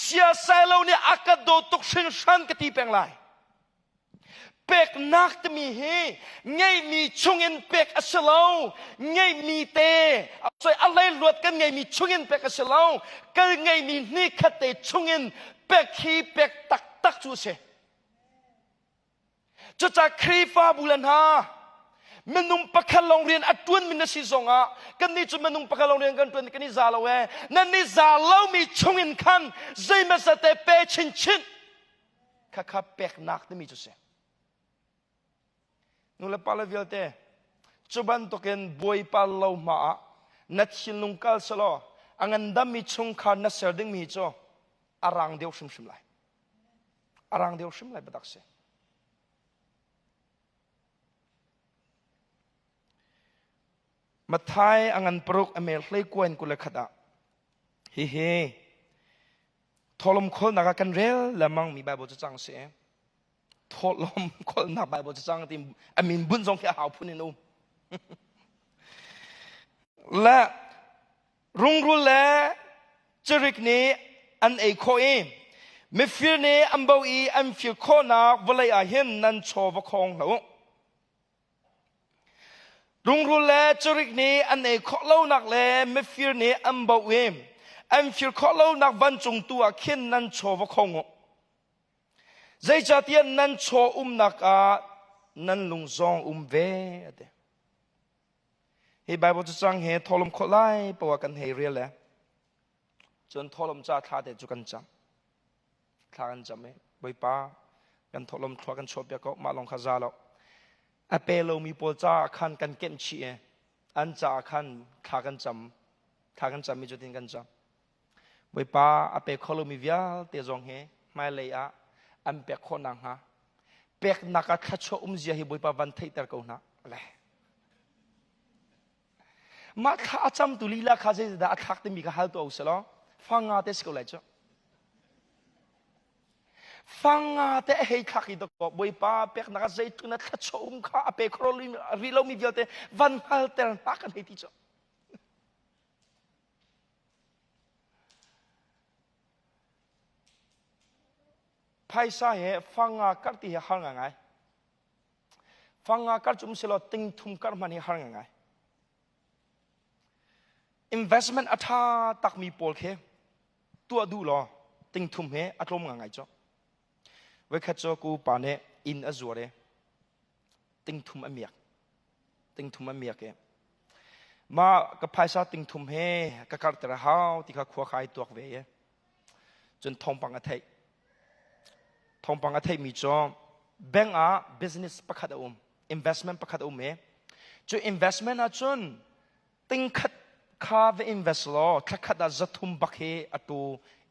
เสียสายเราเนี่ยอากาโดตุกชินชันกตีแปงไล เป็กนักจะมีเฮไงมีชงเงินเป็กอัศลาวไงมีเตสวยอะไรรวดกันไงมีชงเงินเป็กอัศลาวก็ไงมีนี่ขัดเตชงเงินเป็กขีเป็กตักจูเสจะจากครีฟ้าบุลันฮามันนุ่มปะคันโรงเรียนอัดตวนมินสิซงอ่ะกันนี่จุมันนุ่มปะคันโรงเรียนกันตวนกันนี่ซาลาเวนั่นนี่ซาลามีชงเงินคันใจมาสเตเปชินข้าเป็กนักจะมีจูเสนูเลปาลวิลเตจุบันตกันบอยปาลาวมานัดชิลนุงกัลสโลอังันดามีชงขานัสเซอร์ดิงมีจ่ออารางเดียวชิมไลอารางเดียวชิมไลบัดกเสมาไทยอังันปรุกอเมริกากวนกุลขดาเฮ้ทอลมคนนักกันเรลละมังมีใบบจะจังเสียทอลมคนนักใบบจะจังทีอามินบุญทรงแค่หาวพูนินุและรุงรุ่และจริกนี้อันเอโคเอไม่ฟิลนี้อันบ่อีอันฟิลโคนักวลัยอาเห็นนันโชวคงหนูรุงรุ่และจริกนี้อันเอโคเล่านักและไม่ฟิลนี้อันบ่เออันฟิลโคเล่านักวันจงตัวเข็นนันโชวคงใจจัดยันนันโชนักนันลุงซองเวเดเฮ้ใบบทจังเฮทอลมขไลปว่ากันเฮเรียลเลยจนทอลมจ่าท่าเดจุกันจำท่ากันจำไหมใบป้ากันทอลมทัวกันชอบยาก็มาลองขจาแล้วอเปโลมีโปจ่าขันกันเก็นชีอันจ่าขันท่ากันจำมีจุดทิ้งกันจำใบป้าอเปโคโลมีวิาเตจงเฮไม่เลยอันเป็กคนนังฮะเป็กนักขัดโชเสียหิบุยปาวันไทยตะกูนะอะไรมาข้าจำตุลีลาข้าเจดาอักขัดมีข้าฮัลตัวอุสลาฟังงาเตสกุลเลยจ้ะฟังงาเตะให้ขัดอีดก็บุยปาเป็กนักเจตุนักขัดโชข้าเป็กโครลิมรีโลมีเดียวเตวันฮัลเตอร์นักกันให้ที่จ้ะไพ่สาเหตุฟังงากัดที่หางไงฟังงากัดจุ่มเสลอติงทุ่มกัดมันให้หางไง investment อัฐาตักมีโพลเคตัวดูหรอติงทุ่มเหอัตลมไงจ้ะเวคัจโจกูปานเนอินอจัวเรติงทุ่มอเมียกมากับไพ่สาติงทุ่มเหกับการตระหาวที่เขาขวาขายตัวเวจนทองปังอัฐทองปังอัฐมีจ้ะแบงก์business ประคัดinvestment ประคัดจุด investment จนติงขัดข้าเว invest ล้อขัดจะทุ่มบักเฮอตัว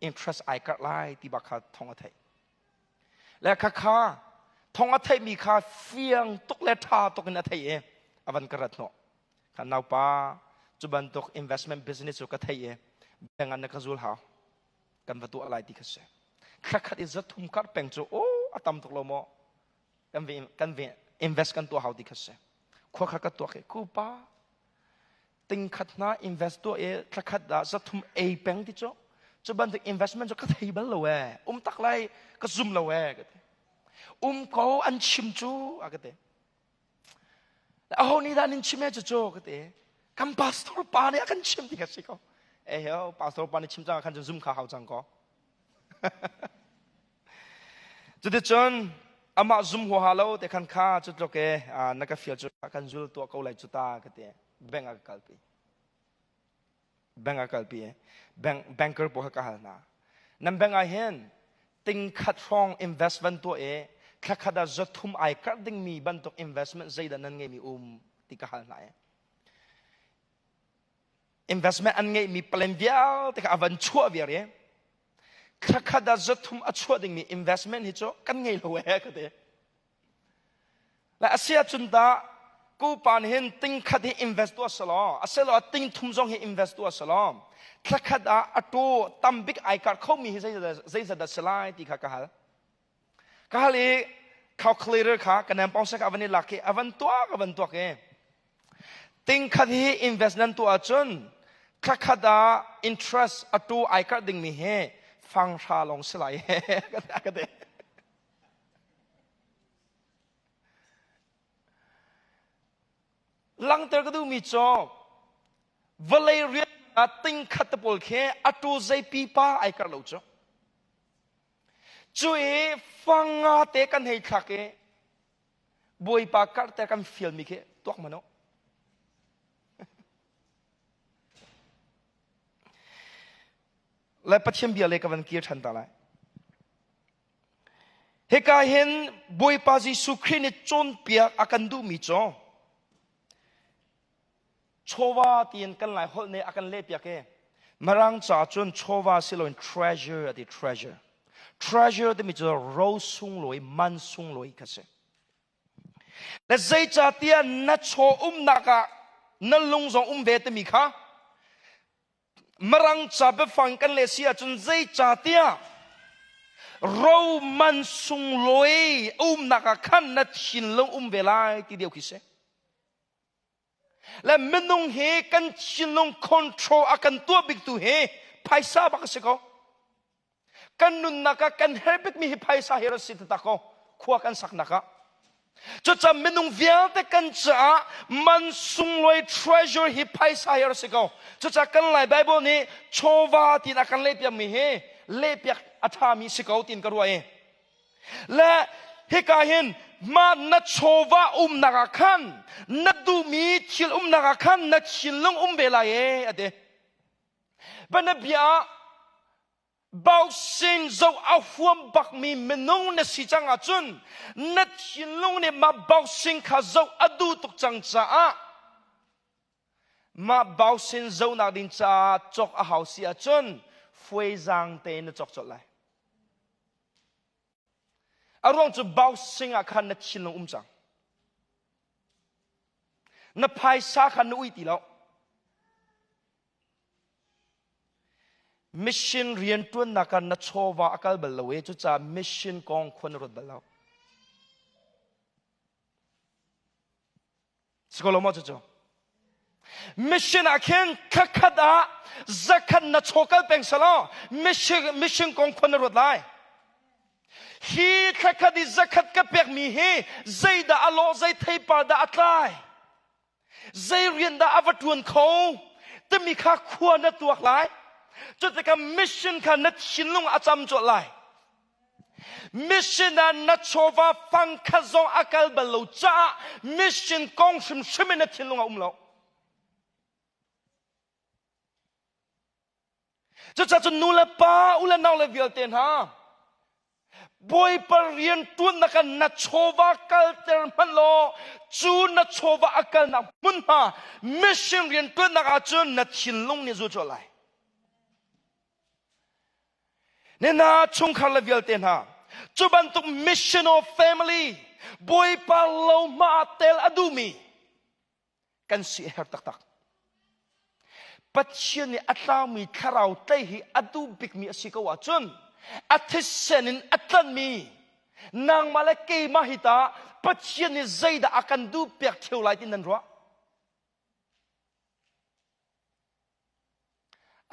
interest ไอกัดไล่ที่บักขัดทองอัฐและข้าทองอัฐมีค่าเฟียงตกเลท่าตกเงินอัฐอวันกระดเนาะขันเอาป้าจุบันตก investment business ก็อัฐแบงก์อันนักจุลหากันวัตถุอะไรที่เขาเสขัดจะทุ่มกัดเป็นจูโอ้อาตมตกลงมั้งกันเว invest กันตัวเขาที่เขาเสขวาขัดตัวเขาคู่ป้าติงขัดน่า invest ตัวขัดจะทุ่มเป็นที่จูจุบันถึง investment จะขัดให้บัลลัวตักไล่ก็ซุ่มลัวกันเขาอันชิมจูกันเตะแล้วเอานี่ด้านนี้ชิมจะจูกันเตะคำ pastor ปาเนี่ยกันชิมที่เขาสิเขาpastor ปาเนี่ยชิมจังกันจะซุ่มข้าวจังก็จุดที่จนอามาซุ่มหัวหาเราแต่ขันข้าจุดโลกนักฟิลจุดกันจุดตัวเขาเลยจุดตากันเตะแบงก์กัลปีแบงก์เกอร์พวกเขาหาหน้านั่นแบงก์เห็นติงขัดฟอง investment ตัวขัดจะทุ่มไอคัดดิ้งมีบันทึก investment ใจดันนั่นไงมีที่เขาหาหน้าinvestment อันไงมี plan เดียวที่เขาวันชั่วเวียร์ขัดจะทุ่มอัดชั่วดิ้งมี investment ที่จ้กันไงเรากันเตะและอาเซียจุนตากูปานเห็นติงขัดให้ invest ตัวสลออาเซียเราติงทุ่มจงให้ invest ตัวสลอขัดอัดตัวตั้มบิ๊กไอคัดเขามีใจจะสลายที่เขาเลยcalculator ค่ะกันนั้นป้องสักอวันนี้หลักอวันตัวติงขัดให้ investment ตัวจนขัดinterest อัดตัวไอคัดดิ้งมีให้ฟังชาลงสลายกันเด lang ter ka du mi cho Valerian ating katapol ke atu zai pipa ai kar lo cho chui fanga te kan hei khake boy pa kar te kan feel mi ke tok mano lai pachem bia le ka van kir than ta lai he ka hen boy pa Jesu Christ ni chon pia akan du mi cho chowa tien kan lai hol ne akan le pia ke marang cha chon chowa silon treasure at the treasure de mi cho ro sung loi man sung loi ka se la zai cha tia na cho na ka na lung zong ve te mi kha marang cha be fang kan le sia chun zai cha tia ro man sung loi na ka khan na chin long ve lai ti deu ki se la menung he kan chin long control akan tua big tu he paisa ba ka se ko kan nun naka kan herbik mi paisa hero sit ta ko khua kan sak naka cho cha menung vial te kan cha man sung loi treasure hi paisa hero se ko cho cha kan lai bible ni chowa tin akan le pya mi he le pya atha mi se ko tin ka ruai la he ka hen ma na chowa naka khan na du mi thil naka khan na chinlong bela ye ade bana bia bao sinh dâu áo huam bạc mi menung na si chang a chun na chinlong ne ma bao sinh kha dâu adu tuk chang cha a ma bao sinh dâu na din cha chok a hau si a chun phơi giang te na chok chok lai arong chu bao sinh a khan na chinlong chang na phai sa khan na ui ti lo mission rian tuan nakan na chowa akal balawe chu cha mission kong khon rot balaw skolomo chu mission akhen khakhada zakhan na chokal pengsalo mission kong khon rot lai hi khakhadi zakhat ka pek mi he zaida alo zai thei par da atlai zai rian da avatun kho temi kha khua na tuak lai cho ta ka mission kha na chinlung acham cho lai mission na chowa fang kha zong akal balo cha mission kong shim na chinlung lo cho cha chu nu la pa ula naw le vial ten ha boy par rian tuan na kan na chowa kal ter man lo chu na chowa akal na mun ha mission rian tuan na ka chun na chinlung ni zu cho lai nena chung khala vial ten ha chuban tuk mission of family boy pa lo ma tel adumi kan si her tak tak patchen ni atlami kharau tai hi adu big mi asikawa chun athisen atlan mi nang malake mahita patchen ni zaida akan du pek theu lai tin nan ro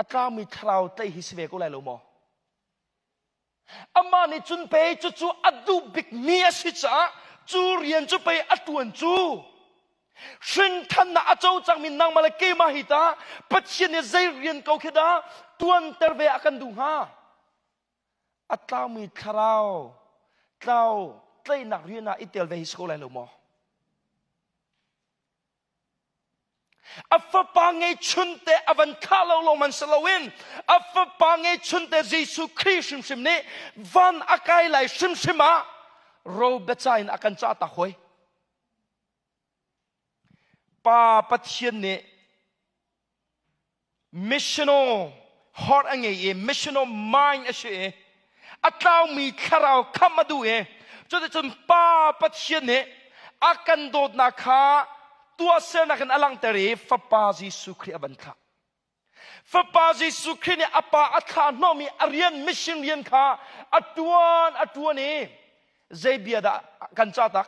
atlami kharau tai hi sve ko lai lo mo amani chun pe chu adu big mi asicha chu rian chu pe atuan chu shin than na achau chang min nang mala ke ma hita patchen ne zai rian kau kheda tuan terve akan du ha atlaw mi kharau tlaw tlai nak riana itel ve hisko lai lo mo afa pangai chunte avan khalo lo man salawin afa pangai chunte Jesu Christ sim ne van akai lai sim sima ro bechain akan cha ta khoi pa pathian ne missional heart ange missional mind ashe atlaw mi kharau khamadu e cho chun pa pathian ne akan dot na kha tua sen akan alang teri fapa Jesu Christ abantha fapa Jesu Christ ni apa atha nomi arian mission rian kha atuan ni zaibia da kan chatak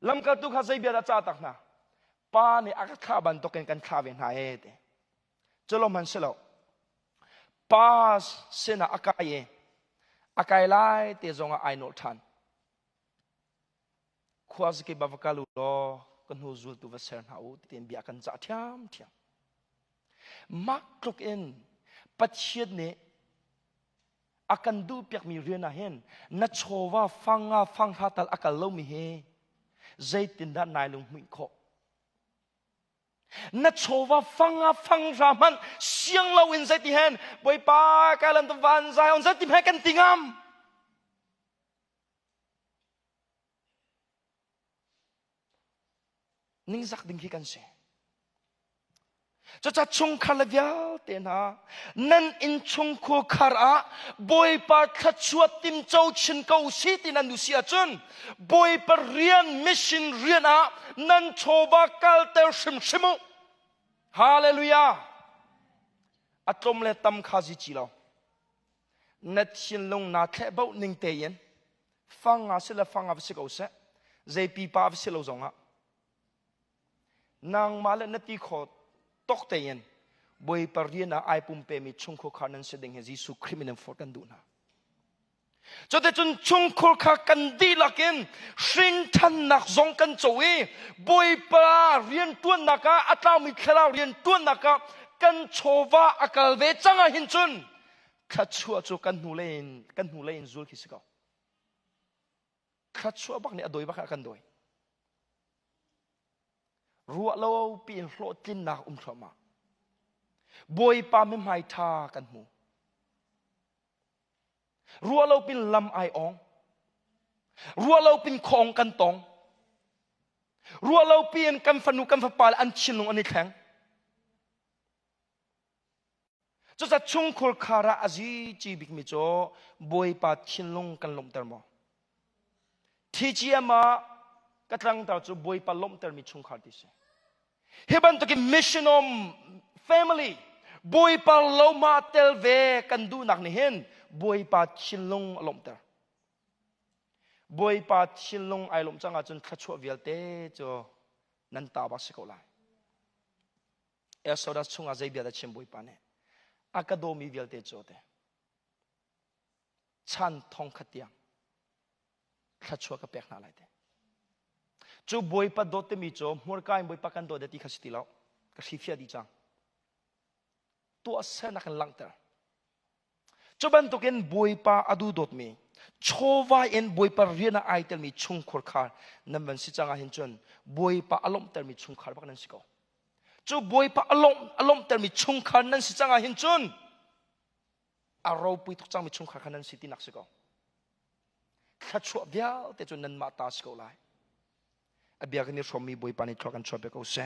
lamka tu kha zaibia da chatak na pa ni akha ban to kan kha ven ha e te cholo man selo pa sena akai lai te zonga ainol than khwaz ke bavakalu lo กันหูจูตัวเสร์หาวที่เป็นเบียกันจ่าเทียมมักลุกเอ็นปัจเจียนเนี่ยอาการดูเปียกมีเรียนนะเห็นนัดโชว่าฟังหาตัลอาการเล่ามีเฮใจตินด้านนายลงมิโคนัดโชว่าฟังรามันเสียงเราอินใจติเห็นบอยปาการลันตะวันใจอันใจติเห็นกันติงามนิ่งสักดิ่งขี้กันเสียจะชงคาร์เวียเตนะนั่นอินชงคูคาระบอยปาขัดชวดติมเจ้าชินเกาสีตินันดูเสียจนบอยปาเรียนมิชชันเรียนนั่นโชวากัลเตอร์ชิมฮาเลลูยาอัตลมเลตัมคาซิจิโลนัดชินลงนาแค่เบาหนึ่งเตียนฟังอาศิลฟังอาวิสิกเอาเสใจปีปาวิสิโลจงนางมาเลนัดที่ขอตกเตียนบอยปารีนาไอปุ่มเปมิชงโคขานันเสด็จเฮซิสุคริมินันฟอร์กันดูนะจนแต่จนชงโคขากันดีลักินสินทันนักจงกันโจยบอยปาเรียนตัวนักอัตรามิเคลาเรียนตัวนักกันโชวาอากาลเวจังหินจุนขัดชัวจูกันหูเลนจูลคิสกาขัดชัวบักเนี่ยโดยบักกันโดยรัวเราเปลี่ยนโลดกินนักทรมาบอยปาไม่หมายทากันหูรัวเราเป็นลำไอองรัวเราเป็นคองกันตองรัวเราเปลี่ยนกันฟันุกันฝปาลอันชินลงอันนี้แข็งจะชงคุลคาราอาจีจีบิกมิโจบอยปาชินลงกันลมเตอร์มอที่เจียมากระตังตาจูบอยปาลมเตอร์มิชงคาร์ดิเซเฮบันตุกิมิชชั่นอมแฟมิลี่บอยปาโลมาเตลเวกันดูนักนี่เห็นบอยปาชินลงลมเตอร์บอยปาชินลงไอลมจังอาจนขัดชัวเวลเตจนันตาบัสกอลาเอสโซดัสชงอาใจเบียดชิมบอยปาเนี่ยอากาโดมีเวลเตจเตชันทองขัดยังขัดชัวกับเปียกนาไรเตจูบอยปาโดเตมิโจมัวกายบอยปากันโดเดติขัดสติลาวกระชิฟยาดีจังตัวเส้นนักลังเตอร์จูบันตุกินบอยปาอดูดดมีโชวาเอ็นบอยปาเรียนไอเตลมีชุงขรคาร์นั่นเป็นสิจังอาหินจนบอยปาอารมณ์เตลมีชุงคาร์บักนั่นสิเขาจูบอยปาอารมณ์เตลมีชุงคาร์นั่นสิจังอาหินจนอารมณ์ปุยทุกจังมีชุงคาร์นั่นสิตินักสิเขาขัดชัวเดียวแต่จนนั่นมาตาสิเขาไล่เบียกันนี่ชมมีบอยปานี่ทรกันชอบเบกเอาเซ่